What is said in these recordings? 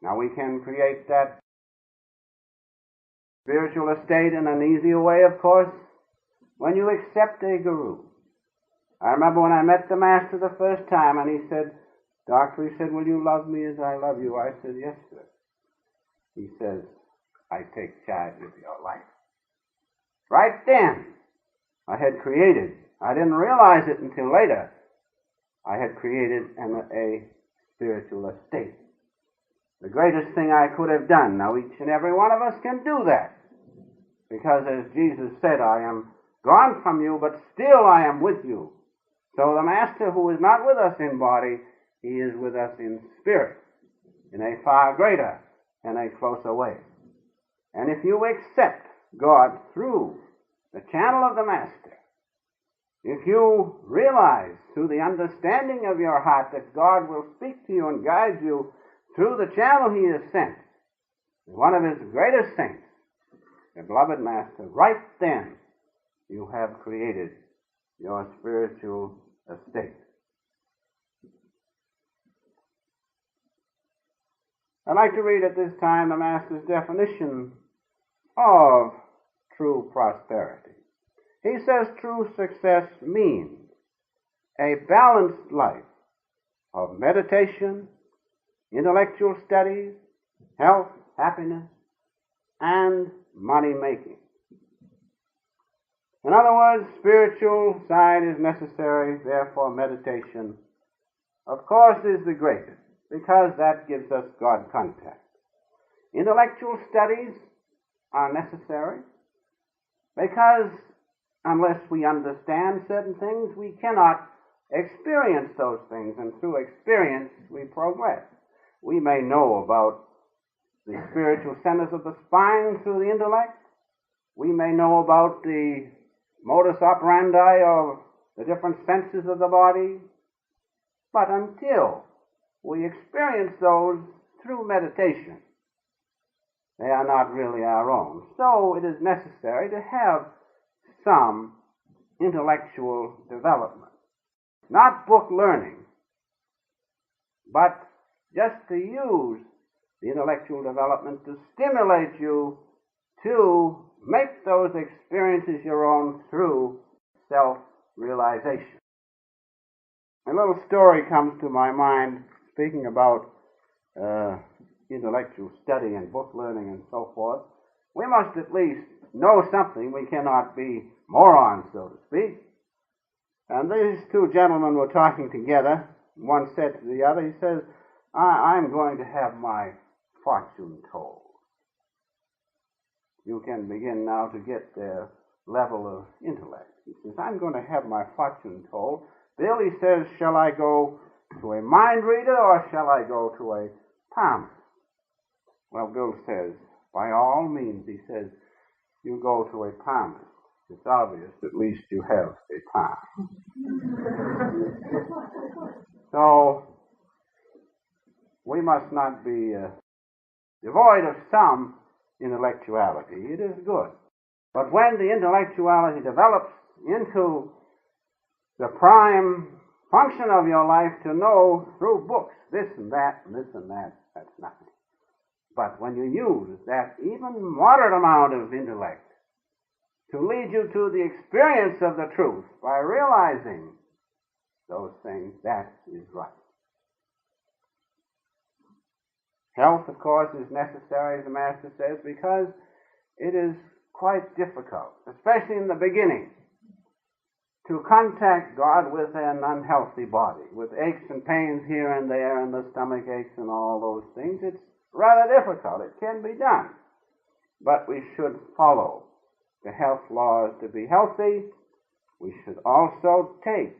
Now we can create that spiritual estate in an easier way, of course, when you accept a guru. I remember when I met the Master the first time, and he said, "Doctor," he said, "will you love me as I love you?" I said, "Yes, sir." He says, "I take charge of your life." Right then, I had created, I didn't realize it until later, I had created a spiritual estate. The greatest thing I could have done. Now each and every one of us can do that. Because as Jesus said, "I am gone from you, but still I am with you." So the Master, who is not with us in body, he is with us in spirit, in a far greater and a closer way. And if you accept God through the channel of the Master, if you realize through the understanding of your heart that God will speak to you and guide you through the channel he has sent, one of his greatest saints, the beloved Master, right then you have created your spiritual estate. I'd like to read at this time the Master's definition of true prosperity. He says true success means a balanced life of meditation, intellectual studies, health, happiness, and money-making. In other words, spiritual side is necessary, therefore meditation, of course, is the greatest, because that gives us God contact. Intellectual studies are necessary, because unless we understand certain things, we cannot experience those things, and through experience we progress. We may know about the spiritual centers of the spine through the intellect. We may know about the modus operandi of the different senses of the body. But until we experience those through meditation, they are not really our own. So it is necessary to have some intellectual development. Not book learning, but just to use the intellectual development to stimulate you to make those experiences your own through self-realization. A little story comes to my mind, speaking about intellectual study and book learning and so forth. We must at least know something. We cannot be morons, so to speak. And these two gentlemen were talking together. One said to the other, he says, I'm going to have my fortune told. You can begin now to get their level of intellect. He says, I'm going to have my fortune told. Bill, he says, shall I go to a mind reader or shall I go to a palmist? Well, Bill says, by all means, he says, you go to a palmist. It's obvious, at least you have a palm. So, we must not be devoid of some intellectuality. It is good. But when the intellectuality develops into the prime function of your life to know through books this and that and this and that, that's nothing. But when you use that even moderate amount of intellect to lead you to the experience of the truth by realizing those things, that is right. Health, of course, is necessary, as the Master says, because it is quite difficult, especially in the beginning, to contact God with an unhealthy body, with aches and pains here and there, and the stomach aches and all those things. It's rather difficult. It can be done. But we should follow the health laws to be healthy. We should also take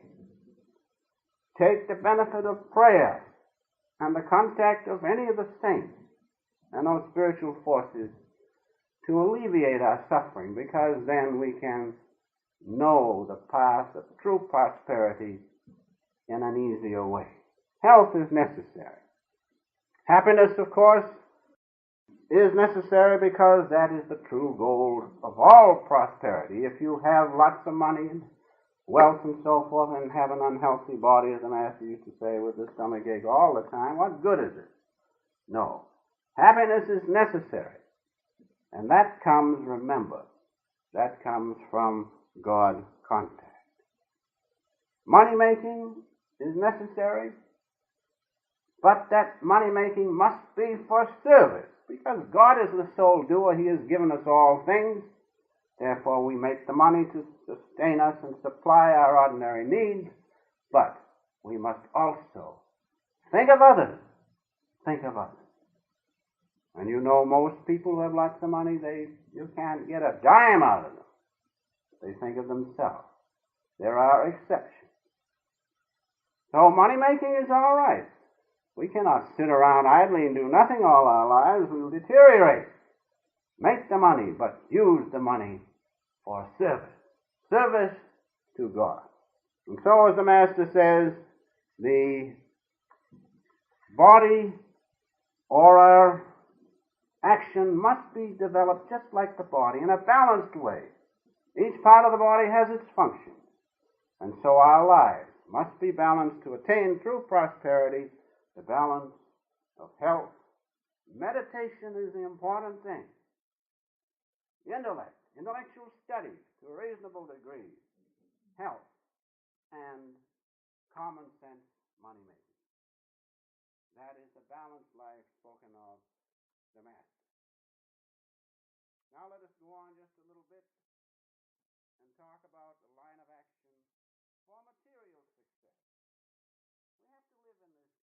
the benefit of prayer and the contact of any of the saints and those spiritual forces to alleviate our suffering, because then we can know the path of true prosperity in an easier way. Health is necessary. Happiness, of course, is necessary because that is the true goal of all prosperity. If you have lots of money and wealth and so forth and have an unhealthy body, as the Master used to say, with the stomach ache all the time, what good is it? No. Happiness is necessary. And that comes, remember, that comes from God contact. Money making is necessary, but that money making must be for service, because God is the sole doer. He has given us all things. Therefore, we make the money to sustain us and supply our ordinary needs, but we must also think of others. Think of others. And you know, most people who have lots of money, you can't get a dime out of them. They think of themselves. There are exceptions. So money making is all right. We cannot sit around idly and do nothing all our lives. We will deteriorate. Make the money, but use the money for service. Service to God. And so, as the Master says, the body or our action must be developed just like the body in a balanced way. Each part of the body has its function. And so our lives must be balanced to attain true prosperity, the balance of health. Meditation is the important thing. Intellect, intellectual studies to a reasonable degree, health, and common sense money making. That is the balanced life spoken of the Master. Now let us go on just a little bit and talk about the